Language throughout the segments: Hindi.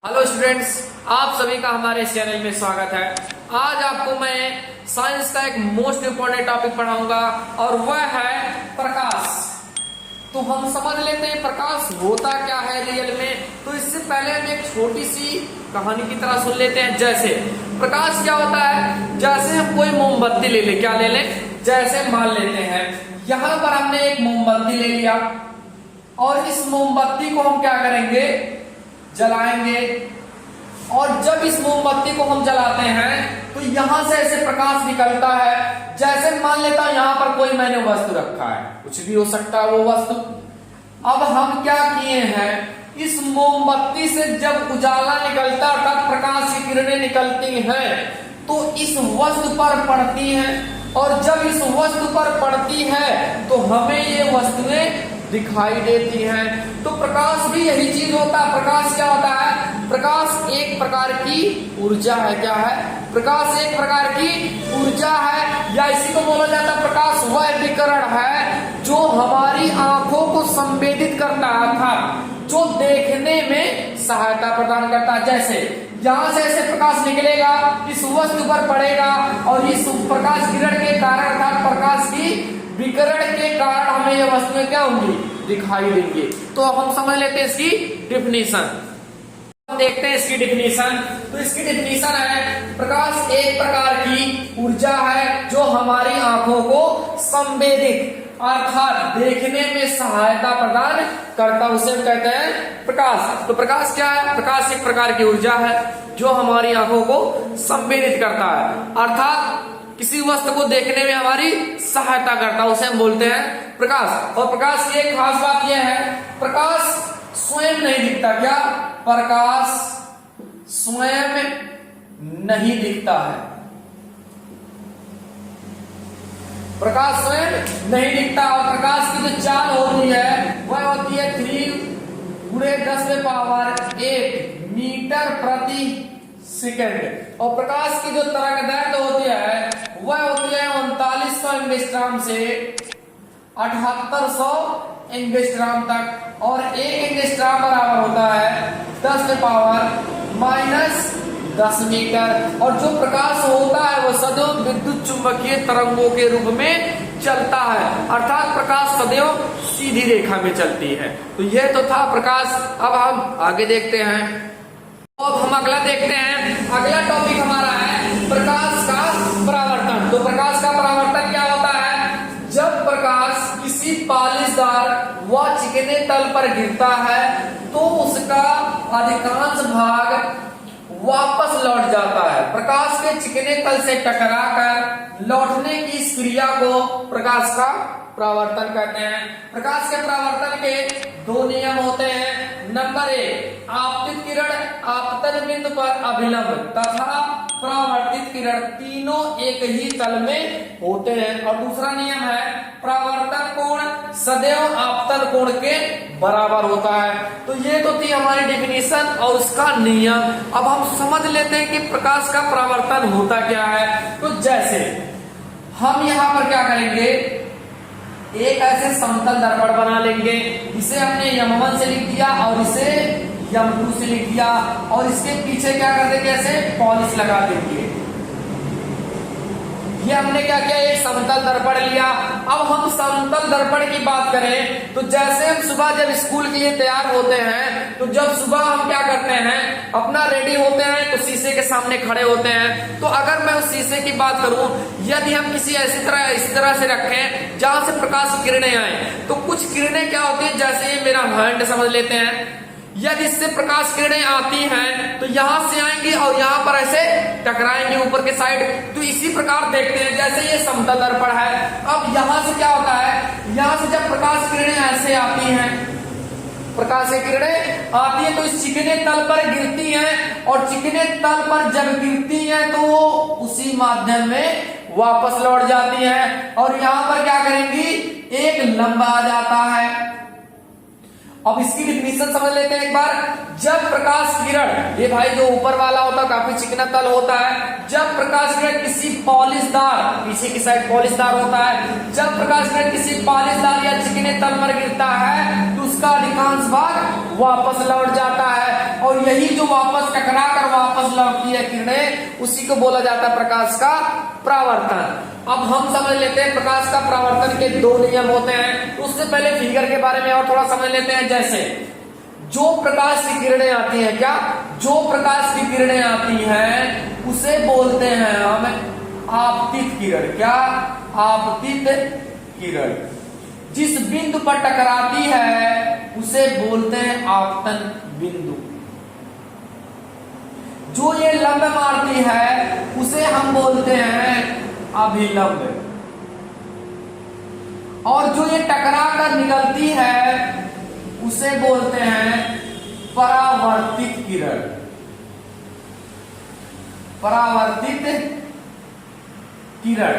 हेलो स्टूडेंट्स, आप सभी का हमारे इस चैनल में स्वागत है। आज आपको मैं साइंस का एक मोस्ट इंपोर्टेंट टॉपिक पढ़ाऊंगा और वह है प्रकाश। तो हम समझ लेते हैं प्रकाश होता क्या है रियल में। तो इससे पहले हम एक छोटी सी कहानी की तरह सुन लेते हैं। जैसे प्रकाश क्या होता है, जैसे हम कोई मोमबत्ती ले लें, क्या ले लें, जैसे मान लेते हैं यहां पर हमने एक मोमबत्ती ले लिया और इस मोमबत्ती को हम क्या करेंगे, जलाएंगे। और जब इस मोमबत्ती को हम जलाते हैं तो यहां से ऐसे प्रकाश निकलता है। जैसे मान लेता हूं यहां पर कोई मैंने वस्तु रखा है, कुछ भी हो सकता है वो वस्तु। अब हम क्या किए हैं, इस मोमबत्ती से जब उजाला निकलता है अर्थात प्रकाश की किरणें निकलती हैं तो इस वस्तु पर पड़ती हैं और जब इस वस्तु पर पड़ती है तो हमें ये वस्तुएं दिखाई देती हैं। तो प्रकाश भी यही चीज होता है। प्रकाश क्या होता है, प्रकाश एक प्रकार की ऊर्जा है। क्या है, प्रकाश एक प्रकार की ऊर्जा है, या इसी को बोला जाता है प्रकाश वह विकिरण है जो हमारी आंखों को संवेदित करता है, था जो देखने में सहायता प्रदान करता है। जैसे यहां से ऐसे प्रकाश निकलेगा, इस वस्तु पर पड़ेगा और इस प्रकाश किरण के कारण अर्थात प्रकाश की विकिरण के कारण हमें ये वस्तुएं क्या होंगी, दिखाई देंगी। तो हम समझ लेते हैं इसकी डिफिनीशन। देखते हैं इसकी डिफिनीशन। तो इसकी डिफिनीशन है प्रकाश एक प्रकार की ऊर्जा है जो हमारी आंखों को संवेदित अर्थात देखने में सहायता प्रदान करता, उसे कहते हैं प्रकाश। तो प्रकाश क्या है, प्रकाश एक प्रकार की ऊर्जा है जो हमारी आंखों को संवेदित करता है अर्थात किसी वस्तु को देखने में हमारी सहायता करता है, उसे हम बोलते हैं प्रकाश। और प्रकाश की एक खास बात यह है, प्रकाश स्वयं नहीं दिखता। क्या, प्रकाश स्वयं नहीं दिखता है, प्रकाश स्वयं नहीं दिखता। और प्रकाश की जो चाल होती है वह होती है 3×10⁸ मीटर प्रति सेकंड। और प्रकाश की जो तरंगदैर्घ्य होती है वह होती है 3900 एंगस्ट्रॉम से 7800 एंगस्ट्रॉम तक। और एक एंगस्ट्रॉम बराबर होता है 10⁻⁻10 मीटर। और जो प्रकाश होता है वो सदैव विद्युत चुंबकीय तरंगों के रूप में चलता है अर्थात प्रकाश सदैव सीधी रेखा में चलती है। तो यह तो था प्रकाश। अब हम आगे देखते हैं। अब हम अगला देखते हैं। अगला टॉपिक हमारा है प्रकाश का परावर्तन। तो प्रकाश का परावर्तन क्या होता है, जब प्रकाश किसी पालिशदार व चिकने तल पर गिरता है तो उसका अधिकांश भाग वापस लौट जाता है। प्रकाश के चिकने तल से टकराकर लौटने की इस क्रिया को प्रकाश का परावर्तन कहते हैं। प्रकाश के परावर्तन के दो नियम होते हैं। नंबर 1, आपतित किरण आपतन बिंदु पर अभिलंब तथा परावर्तित किरण तीनों एक ही तल में होते हैं। और दूसरा नियम है परावर्तन कोण सदैव आपतन कोण के बराबर होता है। तो ये तो थी हमारी डिफिनीशन और उसका नियम। अब हम समझ लेते हैं कि प्रकाश का परावर्तन होता क्या है। तो जैसे हम यहाँ पर क्या करेंगे, एक ऐसे समतल दर्पण बना लेंगे, इसे हमने M1 से लिख दिया और इसे M2 से लिख दिया और इसके पीछे क्या कर देंगे, ऐसे पॉलिश लगा देंगे। ये हमने क्या किया, एक समतल दर्पण लिया। अब हम समतल दर्पण की बात करें तो जैसे हम सुबह जब स्कूल के लिए तैयार होते हैं तो जब सुबह हम क्या करते हैं, अपना रेडी होते हैं तो शीशे के सामने खड़े होते हैं। तो अगर मैं उस शीशे की बात करूं, यदि हम किसी इस तरह से रखें जहां से प्रकाश की किरणें आए तो कुछ किरणें क्या होती है, जैसे ये मेरा हैंड समझ लेते हैं, यदि इससे प्रकाश किरणें आती हैं तो यहां से आएंगी और यहां पर ऐसे टकराएंगे ऊपर के साइड। तो इसी प्रकार देखते हैं जैसे ये समतल दर्पण है। अब यहां से क्या होता है, यहां से जब प्रकाश किरणें ऐसे आती हैं, प्रकाश की किरणें आती है तो इस चिकने तल पर गिरती हैं और चिकने तल पर जब गिरती हैं तो वो उसी माध्यम में वापस लौट जाती हैं और यहां पर क्या करेंगी, एक लंब आ जाता है। अब इसकी डिफिनीशन समझ लेते हैं एक बार। जब प्रकाश किरण, ये भाई जो ऊपर वाला होता है काफी चिकना तल होता है, जब प्रकाश किरण किसी पॉलिशदार, पीछे की साइड पॉलिशदार होता है, जब प्रकाश किरण किसी पॉलिशदार या चिकने तल पर गिरता है तो उसका अधिकांश भाग वापस लौट जाता है, और यही जो वापस टकरा कर वापस लौटती है किरणें, उसी को बोला जाता है प्रकाश का परावर्तन। अब हम समझ लेते हैं प्रकाश का परावर्तन के दो नियम होते हैं। तो उससे पहले फिगर के बारे में और थोड़ा समझ लेते हैं। जैसे जो प्रकाश की किरणें आती हैं, क्या जो प्रकाश की किरणें आती हैं उसे बोलते हैं हम आपतित किरण। क्या? आपतित किरण। जिस बिंदु पर टकराती है उसे बोलते हैं आपतन बिंदु। जो ये लंब मारती है उसे हम बोलते हैं अभिलंब, और जो ये टकरा कर निकलती है उसे बोलते हैं परावर्तित किरण। परावर्तित किरण।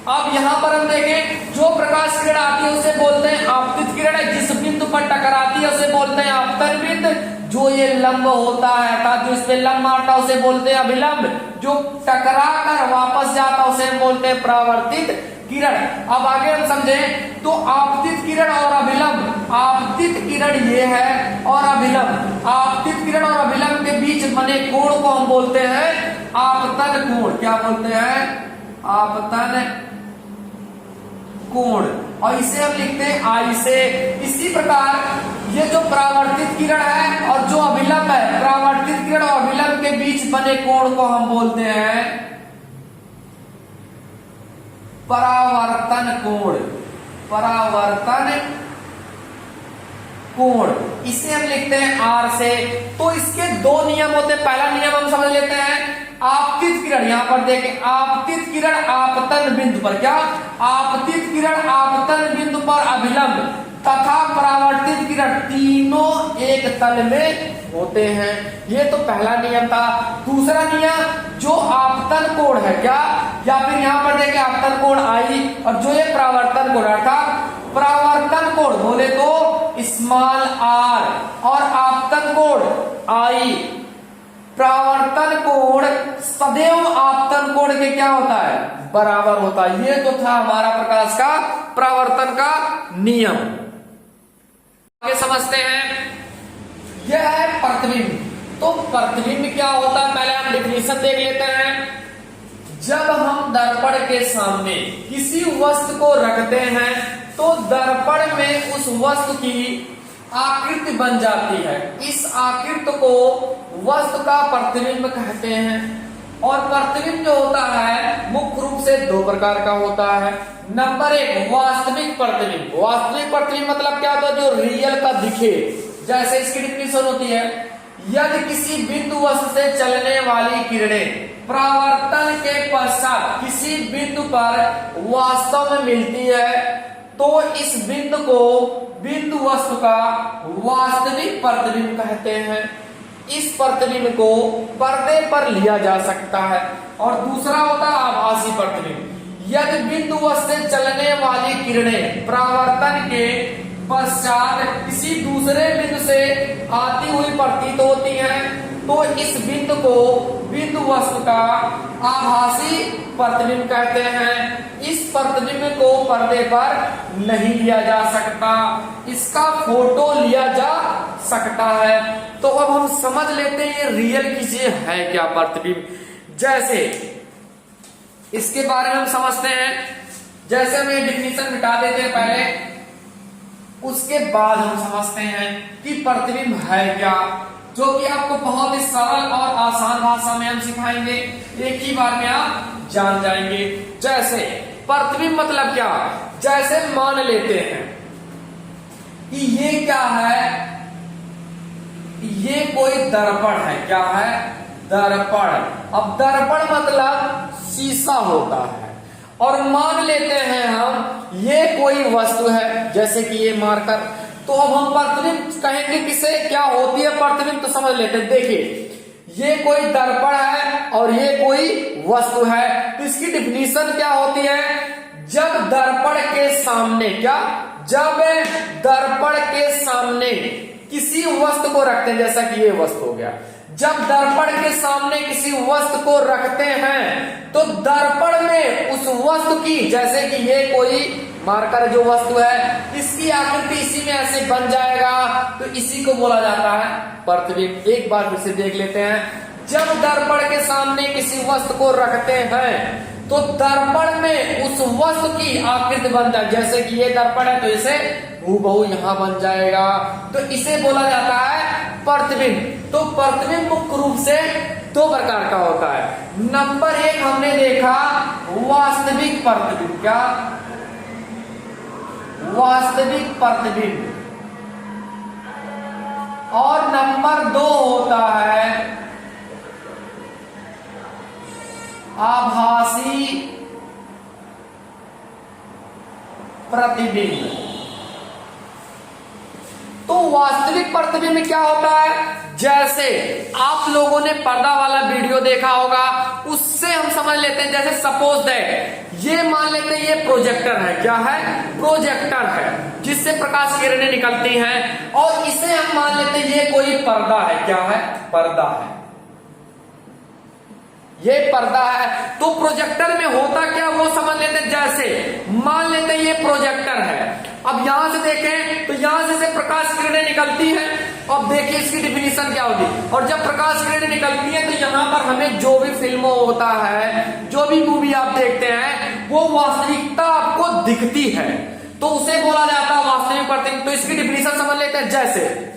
अब यहां पर हम देखें, जो प्रकाश किरण आती है उसे बोलते हैं आपतित किरण, जिस बिंदु पर टकराती है उसे बोलते हैं आपतन बिंदु। जो ये लंब होता है अर्थात जो इस पे लंब मारता है उसे बोलते हैं अभिलंब, जो टकरा कर वापस जाता है उसे बोलते हैं परावर्तित किरण। अब आगे हम समझें तो आपतित किरण और अभिलंब, आपतित किरण ये है और अभिलंब, आपतित किरण और अभिलंब के बीच बने कोण को हम बोलते हैं आपतन कोण। क्या बोलते हैं? आपतन कोण, और इसे हम लिखते हैं आई से। इसी प्रकार ये जो परावर्तित किरण है और जो अभिलंब है, परावर्तित किरण और अभिलंब के बीच बने कोण को हम बोलते हैं परावर्तन कोण। परावर्तन कोण, इसे हम लिखते हैं आर से। तो इसके दो नियम होते हैं। पहला नियम हम समझ लेते हैं, आपतित किरण, यहां पर देखें आपतित किरण आपतन बिंदु पर, क्या? आपतित किरण आपतन बिंदु पर अभिलंब तथा परावर्तित किरण तीनों एक तल में होते हैं। ये तो पहला नियम था। दूसरा नियम, जो आपतन कोण है, क्या? या फिर यहां पर देखें आपतन कोण आई, और जो ये परावर्तन कोण अर्थात परावर्तन कोण बोले तो स्मॉल आर, और आपतन कोण आई। परावर्तन कोण सदैव आपतन कोण के क्या होता है? बराबर होता है। ये तो था हमारा प्रकाश का परावर्तन का नियम। आगे समझते हैं, यह है प्रतिबिंब। तो प्रतिबिंब क्या होता है पहले हम डेफिनेशन देख लेते हैं। जब हम दर्पण के सामने किसी वस्तु को रखते हैं तो दर्पण में उस वस्तु की आकृति बन जाती है। इस आकृति को वस्तु का प्रतिबिंब कहते हैं। और प्रतिबिंब जो होता है मुख्य रूप से दो प्रकार का होता है। नंबर एक, वास्तविक प्रतिबिंब। वास्तविक प्रतिबिंब मतलब क्या होता है? जो रियल का दिखे। जैसे इसकी डिफिनेशन होती है, यदि किसी बिंदु वस्तु से चलने वाली किरणें परावर्तन के पश्चात किसी बिंदु पर वास्तव में मिलती है तो इस बिंदु को बिंदु वस्तु का वास्तविक प्रतिबिंब कहते हैं। इस प्रतिबिंब को पर्दे पर लिया जा सकता है। और दूसरा होता है आभासी प्रतिबिंब। यदि बिंदु वस्तु से चलने वाली किरणें परावर्तन के पश्चात किसी दूसरे बिंदु से आती हुई प्रतीत होती हैं तो इस बिंदु को बिंदु वस्तु का आभासी प्रतिबिंब कहते हैं। इस प्रतिबिंब को पर्दे पर नहीं लिया जा सकता, इसका फोटो लिया जा सकता है। तो अब हम समझ लेते हैं ये रियल की चीज है क्या प्रतिबिंब। जैसे इसके बारे में हम समझते हैं। जैसे हम ये डिफिनीशन मिटा देते हैं पहले, उसके बाद हम समझते हैं कि प्रतिबिंब है क्या, जो कि आपको बहुत ही सरल और आसान भाषा में हम सिखाएंगे। एक ही बार में आप जान जाएंगे। जैसे प्रतिबिंब मतलब क्या? जैसे मान लेते हैं कि ये क्या है, ये कोई दर्पण है। क्या है? दर्पण। अब दर्पण मतलब शीशा होता है, और मान लेते हैं हम ये कोई वस्तु है, जैसे कि ये मार्कर। तो अब हम प्रतिबिंब कहेंगे किसे, क्या होती है प्रतिबिंब, तो समझ लेते हैं। देखिए ये कोई दर्पण है और ये कोई वस्तु है, तो इसकी डिफिनीशन क्या होती है? जब दर्पण के सामने, क्या? जब दर्पण के सामने किसी वस्तु को रखते हैं, जैसा कि ये वस्तु हो गया, जब दर्पण के सामने किसी वस्तु को रखते हैं तो दर्पण में उस वस्तु की, जैसे कि ये कोई मार्कर जो वस्तु है, इसकी आकृति इसी में ऐसे बन जाएगा, तो इसी को बोला जाता है प्रतिबिंब। एक बार फिर से देख लेते हैं। जब दर्पण के सामने किसी वस्तु को रखते हैं तो दर्पण में उस वस्तु की आकृति बन जाए, जैसे कि ये दर्पण है तो इसे हूबहू यहां बन जाएगा, तो इसे बोला जाता है प्रतिबिंब। तो प्रतिबिंब मुख्य रूप से दो प्रकार का होता है। नंबर एक हमने देखा वास्तविक प्रतिबिंब, क्या वास्तविक प्रतिबिंब, और नंबर दो होता है आभासी प्रतिबिंब। तो वास्तविक प्रतिबिंब में क्या होता है, जैसे आप लोगों ने पर्दा वाला वीडियो देखा होगा, उससे हम समझ लेते हैं, जैसे सपोज दैट ये मान लेते हैं ये प्रोजेक्टर है, क्या है, प्रोजेक्टर है जिससे प्रकाश किरणें निकलती हैं, और इसे हम मान लेते हैं ये कोई पर्दा है, क्या है, पर्दा है, ये पर्दा है। तो प्रोजेक्टर में होता क्या वो समझ लेते हैं, जैसे मान लेते हैं ये प्रोजेक्टर है, अब यहां से देखें तो यहां से प्रकाश किरणें निकलती हैं, अब देखिए इसकी डिफिनीशन क्या होगी, और जब प्रकाश किरणें निकलती हैं तो यहां पर हमें जो भी फिल्मों होता है, जो भी मूवी आप देखते हैं, वो वास्तविकता आपको दिखती है, तो उसे बोला जाता है वास्तविक प्रतिबिंब। तो इसकी डिफिनीशन समझ लेते हैं, जैसे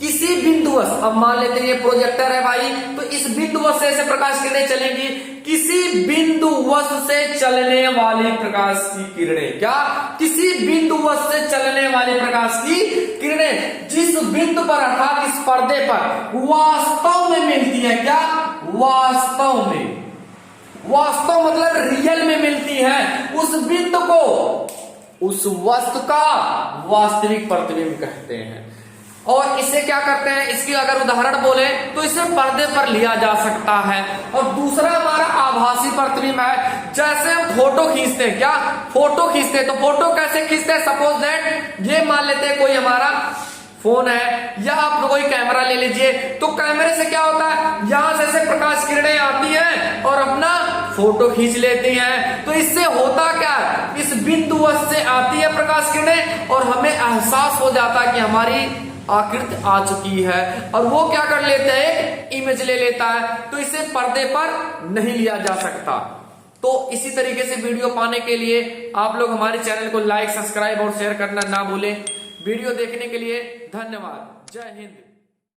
किसी बिंदुवश, अब मान लेते हैं ये प्रोजेक्टर है भाई, तो इस बिंदुवश से प्रकाश किरणें चलेंगी, किसी बिंदुवश से चलने वाली प्रकाश की किरणें, क्या, किसी बिंदुवश से चलने वाली प्रकाश की किरणें जिस बिंदु पर अर्थात इस पर्दे पर वास्तव में मिलती है, क्या, वास्तव में, वास्तव मतलब रियल में मिलती है, उस बिंदु को उस वस्तु का वास्तविक प्रतिबिंब कहते हैं। और इसे क्या करते हैं, इसकी अगर उदाहरण बोले तो इसे पर्दे पर लिया जा सकता है। और दूसरा हमारा आभासी प्रतिबिंब है, जैसे हम फोटो खींचते हैं, क्या, फोटो खींचते हैं, तो फोटो कैसे खींचते हैं, सपोज दैट ये मान लेते हैं कोई हमारा फोन है या आप कोई कैमरा ले लीजिए, तो कैमरे से क्या होता है, यहां से प्रकाश किरणें आती हैं और अपना फोटो खींच लेती हैं। तो इससे होता क्या, इस बिंदुवश से आती है प्रकाश किरणें और हमें एहसास हो जाता है कि हमारी आकृति आ चुकी है, और वो क्या कर लेता है, एक इमेज ले लेता है, तो इसे पर्दे पर नहीं लिया जा सकता। तो इसी तरीके से वीडियो पाने के लिए आप लोग हमारे चैनल को लाइक, सब्सक्राइब और शेयर करना ना भूलें। वीडियो देखने के लिए धन्यवाद। जय हिंद।